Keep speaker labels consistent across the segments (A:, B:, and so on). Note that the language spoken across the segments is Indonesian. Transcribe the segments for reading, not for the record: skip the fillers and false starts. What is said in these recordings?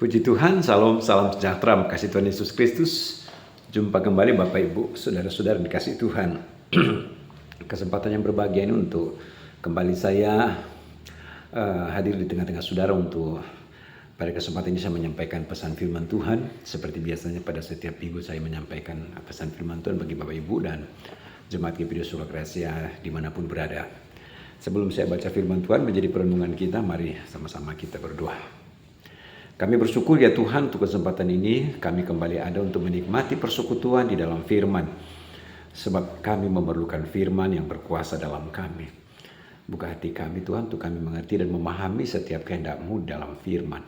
A: Puji Tuhan, salam sejahtera, kasih Tuhan Yesus Kristus. Jumpa kembali Bapak Ibu, saudara-saudara dikasih Tuhan. Kesempatan yang berbahagia ini untuk kembali saya hadir di tengah-tengah saudara untuk pada kesempatan ini saya menyampaikan pesan firman Tuhan. Seperti biasanya pada setiap minggu saya menyampaikan pesan firman Tuhan bagi Bapak Ibu dan Jemaat GPD Solo Gracia dimanapun berada. Sebelum saya baca firman Tuhan menjadi perenungan kita, mari sama-sama kita berdoa. Kami bersyukur ya Tuhan untuk kesempatan ini kami kembali ada untuk menikmati persekutuan di dalam firman. Sebab kami memerlukan firman yang berkuasa dalam kami. Buka hati kami Tuhan untuk kami mengerti dan memahami setiap kehendak-Mu dalam firman.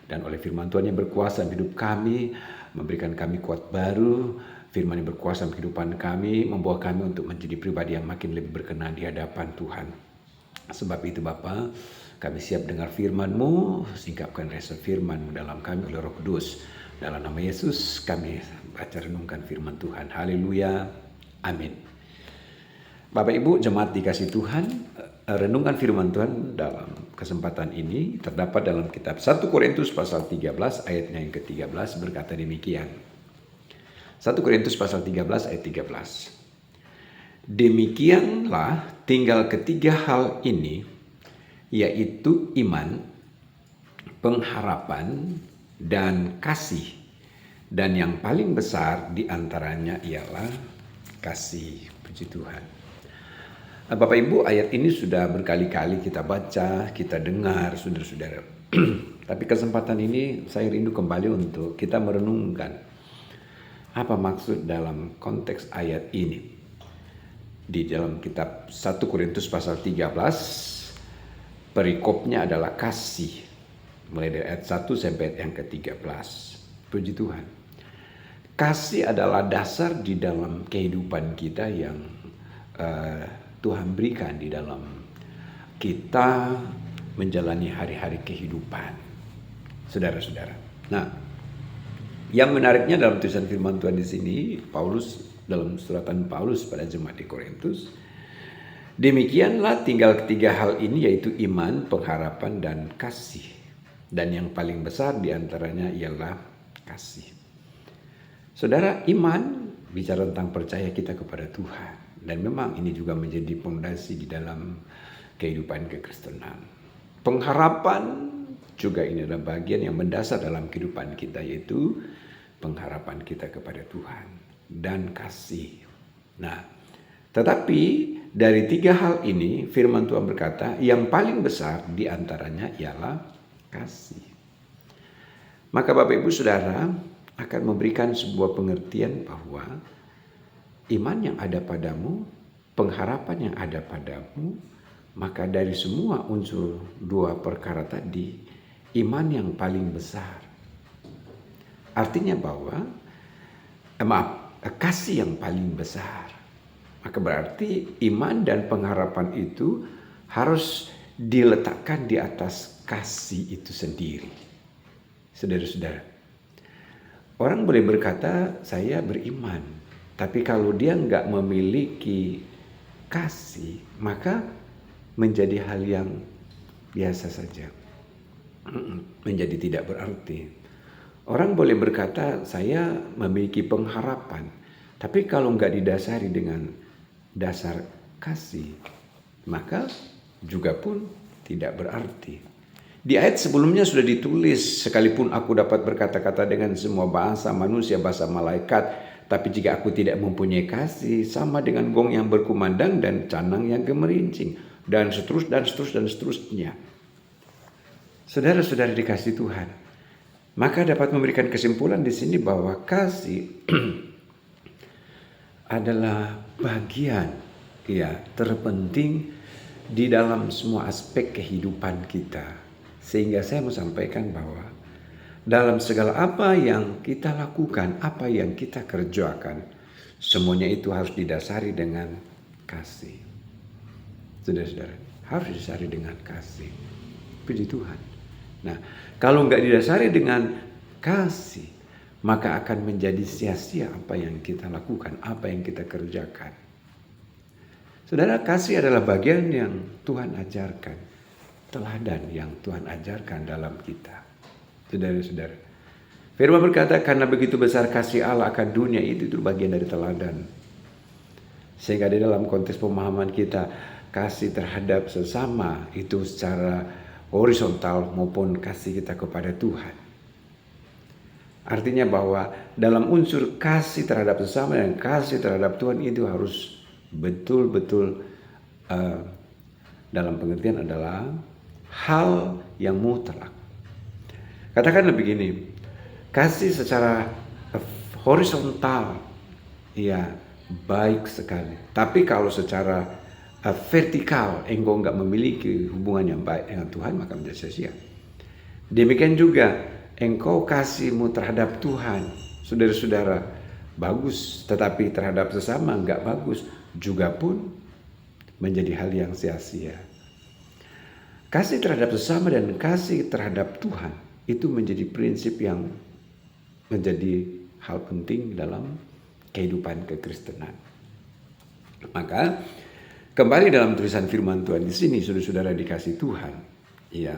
A: Dan oleh firman Tuhan yang berkuasa dalam hidup kami, memberikan kami kuat baru. Firman yang berkuasa dalam kehidupan kami, membawa kami untuk menjadi pribadi yang makin lebih berkenan di hadapan Tuhan. Sebab itu Bapa, kami siap dengar firman-Mu, singkapkan rasa firman-Mu dalam kami oleh Roh Kudus. Dalam nama Yesus kami baca renungkan firman Tuhan. Haleluya. Amin. Bapak Ibu jemaat dikasih Tuhan, renungan firman Tuhan dalam kesempatan ini terdapat dalam kitab 1 Korintus pasal 13 ayatnya yang ke-13 berkata demikian. 1 Korintus pasal 13 ayat 13. Demikianlah tinggal ketiga hal ini, yaitu iman, pengharapan, dan kasih. Dan yang paling besar diantaranya ialah kasih. Puji Tuhan. Bapak Ibu, ayat ini sudah berkali-kali kita baca, kita dengar, saudara-saudara. Tapi kesempatan ini saya rindu kembali untuk kita merenungkan apa maksud dalam konteks ayat ini. Di dalam kitab 1 Korintus pasal 13, perikopnya adalah kasih. Mulai dari ayat 1 sampai ayat yang ke-13. Puji Tuhan. Kasih adalah dasar di dalam kehidupan kita yang Tuhan berikan di dalam kita menjalani hari-hari kehidupan. Saudara-saudara. Nah, yang menariknya dalam tulisan firman Tuhan di sini, Paulus dalam suratan Paulus pada jemaat di Korintus, demikianlah tinggal ketiga hal ini, yaitu iman, pengharapan, dan kasih. Dan yang paling besar diantaranya ialah kasih. Saudara, iman bicara tentang percaya kita kepada Tuhan. Dan memang ini juga menjadi fondasi di dalam kehidupan kekristenan. Pengharapan juga ini adalah bagian yang mendasar dalam kehidupan kita, yaitu pengharapan kita kepada Tuhan. Dan kasih. Nah, tetapi dari tiga hal ini firman Tuhan berkata yang paling besar diantaranya ialah kasih. Maka Bapak Ibu Saudara akan memberikan sebuah pengertian bahwa iman yang ada padamu, pengharapan yang ada padamu, maka dari semua unsur dua perkara tadi, iman yang paling besar. Artinya bahwa kasih yang paling besar. Maka berarti iman dan pengharapan itu harus diletakkan di atas kasih itu sendiri. Saudara-saudara, orang boleh berkata saya beriman, tapi kalau dia nggak memiliki kasih, maka menjadi hal yang biasa saja, menjadi tidak berarti. Orang boleh berkata saya memiliki pengharapan, tapi kalau nggak didasari dengan dasar kasih, maka juga pun tidak berarti. Di ayat sebelumnya sudah ditulis, sekalipun aku dapat berkata-kata dengan semua bahasa manusia, bahasa malaikat, tapi jika aku tidak mempunyai kasih, sama dengan gong yang berkumandang dan canang yang gemerincing, dan seterusnya. Saudara-saudara dikasih Tuhan, maka dapat memberikan kesimpulan di sini bahwa kasih adalah bagian terpenting di dalam semua aspek kehidupan kita. Sehingga saya mau sampaikan bahwa dalam segala apa yang kita lakukan, apa yang kita kerjakan, semuanya itu harus didasari dengan kasih. Saudara-saudara, harus didasari dengan kasih. Puji Tuhan. Nah, kalau nggak didasari dengan kasih, maka akan menjadi sia-sia apa yang kita lakukan, apa yang kita kerjakan. Saudara, kasih adalah bagian yang Tuhan ajarkan, teladan yang Tuhan ajarkan dalam kita. saudara-saudara. Firman berkata, karena begitu besar kasih Allah akan dunia, itu bagian dari teladan. Sehingga di dalam konteks pemahaman kita, kasih terhadap sesama itu secara horizontal maupun kasih kita kepada Tuhan. Artinya bahwa dalam unsur kasih terhadap sesama dan kasih terhadap Tuhan itu harus betul-betul dalam pengertian adalah hal yang mutlak. Katakanlah begini, kasih secara horizontal ya baik sekali. Tapi kalau secara vertikal engkau enggak memiliki hubungan yang baik dengan Tuhan, maka menjadi sia-sia. Demikian juga engkau kasihmu terhadap Tuhan, saudara-saudara, bagus, tetapi terhadap sesama enggak bagus, juga pun menjadi hal yang sia-sia. Kasih terhadap sesama dan kasih terhadap Tuhan itu menjadi prinsip yang menjadi hal penting dalam kehidupan kekristenan. Maka kembali dalam tulisan firman Tuhan di sini, saudara-saudara dikasih Tuhan, ya.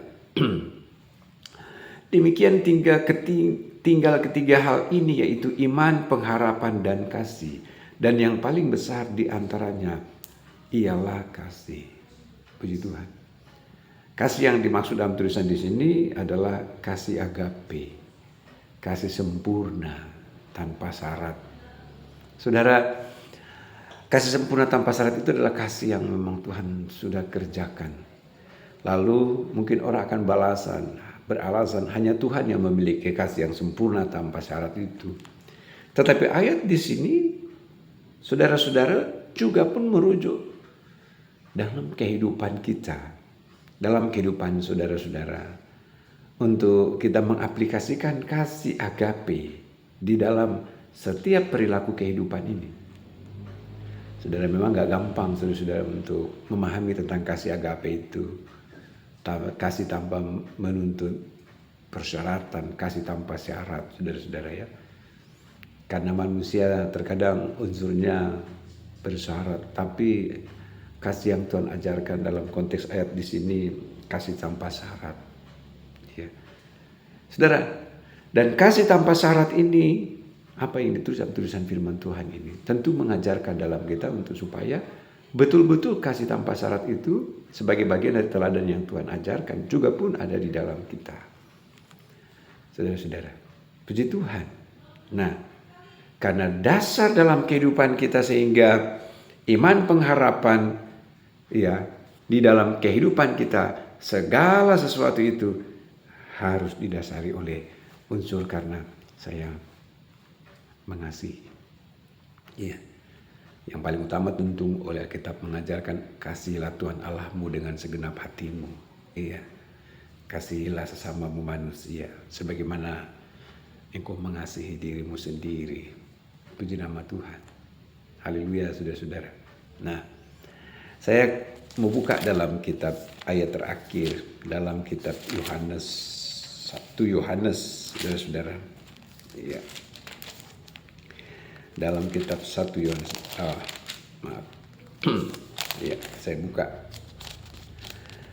A: Demikian tinggal ketiga hal ini, yaitu iman, pengharapan, dan kasih. Dan yang paling besar di antaranya ialah kasih. Puji Tuhan. Kasih yang dimaksud dalam tulisan di sini adalah kasih agape, kasih sempurna tanpa syarat. Saudara, kasih sempurna tanpa syarat itu adalah kasih yang memang Tuhan sudah kerjakan. Lalu mungkin orang akan beralasan hanya Tuhan yang memiliki kasih yang sempurna tanpa syarat itu. Tetapi ayat di sini, saudara-saudara, juga pun merujuk dalam kehidupan kita, dalam kehidupan saudara-saudara, untuk kita mengaplikasikan kasih agape di dalam setiap perilaku kehidupan ini. Saudara, memang gak gampang saudara-saudara untuk memahami tentang kasih agape itu. Kasih tanpa menuntut persyaratan, kasih tanpa syarat, saudara-saudara ya. Karena manusia terkadang unsurnya bersyarat, tapi kasih yang Tuhan ajarkan dalam konteks ayat di sini kasih tanpa syarat. Ya. Saudara, dan kasih tanpa syarat ini, apa yang ditulis dalam tulisan firman Tuhan ini, tentu mengajarkan dalam kita untuk supaya betul-betul kasih tanpa syarat itu sebagai bagian dari teladan yang Tuhan ajarkan juga pun ada di dalam kita. Saudara-saudara, puji Tuhan. Nah, karena dasar dalam kehidupan kita sehingga iman, pengharapan, ya, di dalam kehidupan kita segala sesuatu itu harus didasari oleh unsur karena saya mengasihi. Ya. Yang paling utama tentu oleh Alkitab mengajarkan kasihilah Tuhan Allahmu dengan segenap hatimu. Iya. Kasihilah sesamamu manusia sebagaimana engkau mengasihi dirimu sendiri. Puji nama Tuhan. Haleluya, saudara-saudara. Nah, saya mau buka dalam kitab ayat terakhir dalam kitab Yohanes, 1 Yohanes, saudara-saudara. Iya. Dalam kitab 1 Yohanes, ya, saya buka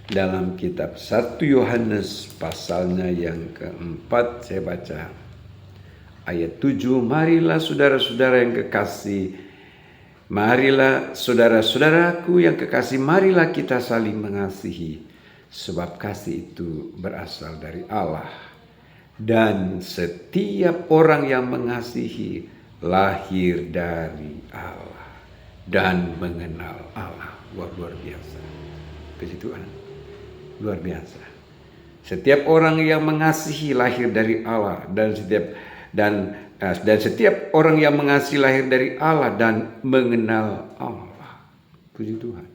A: dalam kitab 1 Yohanes pasalnya yang keempat, saya baca ayat 7. Marilah saudara-saudara yang kekasih, marilah saudara-saudaraku yang kekasih, marilah kita saling mengasihi, sebab kasih itu berasal dari Allah, dan setiap orang yang mengasihi lahir dari Allah dan mengenal Allah. Luar biasa. Puji Tuhan. Luar biasa. Setiap orang yang mengasihi lahir dari Allah, dan setiap orang yang mengasihi lahir dari Allah dan mengenal Allah. Puji Tuhan.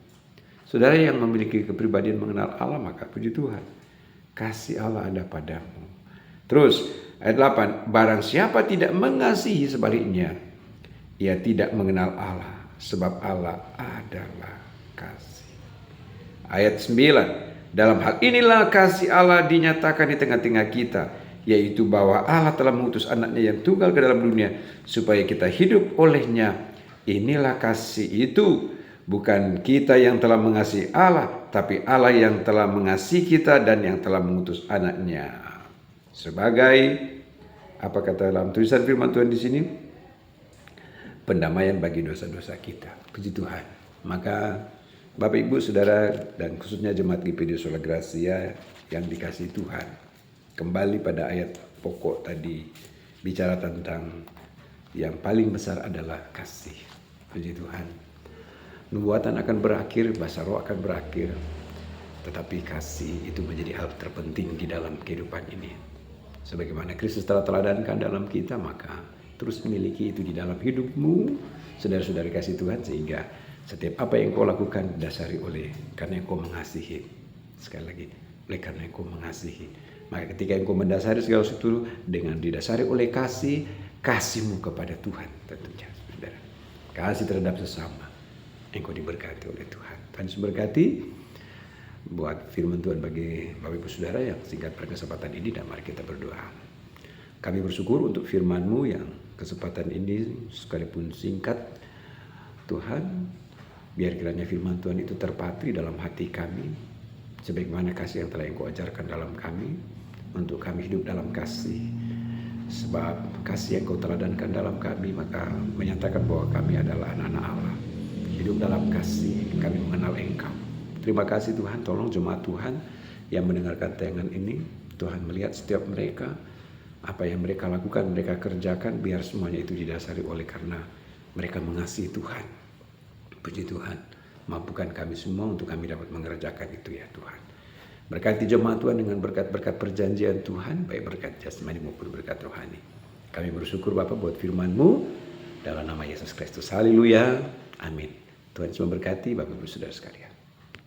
A: Saudara yang memiliki kepribadian mengenal Allah, maka puji Tuhan, kasih Allah ada padamu. Terus ayat 8, barang siapa tidak mengasihi, sebaliknya ia tidak mengenal Allah, sebab Allah adalah kasih. Ayat 9, dalam hal inilah kasih Allah dinyatakan di tengah-tengah kita, yaitu bahwa Allah telah mengutus anaknya yang tunggal ke dalam dunia supaya kita hidup olehnya. Inilah kasih itu, bukan kita yang telah mengasihi Allah, tapi Allah yang telah mengasihi kita dan yang telah mengutus anaknya sebagai apa kata dalam tulisan firman Tuhan di sini, pendamaian bagi dosa-dosa kita. Puji Tuhan. Maka Bapak Ibu Saudara dan khususnya jemaat GPD Sola Gracia yang dikasihi Tuhan, kembali pada ayat pokok tadi, bicara tentang yang paling besar adalah kasih. Puji Tuhan. Nubuatan akan berakhir, bahasa roh akan berakhir, tetapi kasih itu menjadi hal terpenting di dalam kehidupan ini. Sebagaimana Kristus telah teladankan dalam kita, maka terus miliki itu di dalam hidupmu, saudara-saudari kasih Tuhan, sehingga setiap apa yang kau lakukan didasari oleh karena kau mengasihi. Sekali lagi, oleh karena kau mengasihi. Maka ketika engkau mendasari segala sesuatu dengan didasari oleh kasih, kasihmu kepada Tuhan tentunya, saudara. Kasih terhadap sesama, engkau diberkati oleh Tuhan. Tuhan memberkati. Buat firman Tuhan bagi Bapak Ibu Saudara yang singkat pada kesempatan ini, dan mari kita berdoa. Kami bersyukur untuk firman-Mu yang kesempatan ini sekalipun singkat, Tuhan, biar kiranya firman Tuhan itu terpatri dalam hati kami, sebagaimana kasih yang telah Engkau ajarkan dalam kami, untuk kami hidup dalam kasih. Sebab kasih yang Engkau teladankan dalam kami, maka menyatakan bahwa kami adalah anak-anak Allah. Hidup dalam kasih, kami mengenal Engkau. Terima kasih Tuhan, tolong jemaat Tuhan yang mendengarkan tayangan ini, Tuhan melihat setiap mereka, apa yang mereka lakukan, mereka kerjakan, biar semuanya itu didasari oleh karena mereka mengasihi Tuhan. Puji Tuhan, mampukan kami semua untuk kami dapat mengerjakan itu ya Tuhan. Berkati jemaat Tuhan dengan berkat-berkat perjanjian Tuhan, baik berkat jasmani maupun berkat rohani. Kami bersyukur Bapa buat firman-Mu, dalam nama Yesus Kristus. Haleluya, amin. Tuhan semua berkati Bapak Ibu Saudara sekalian.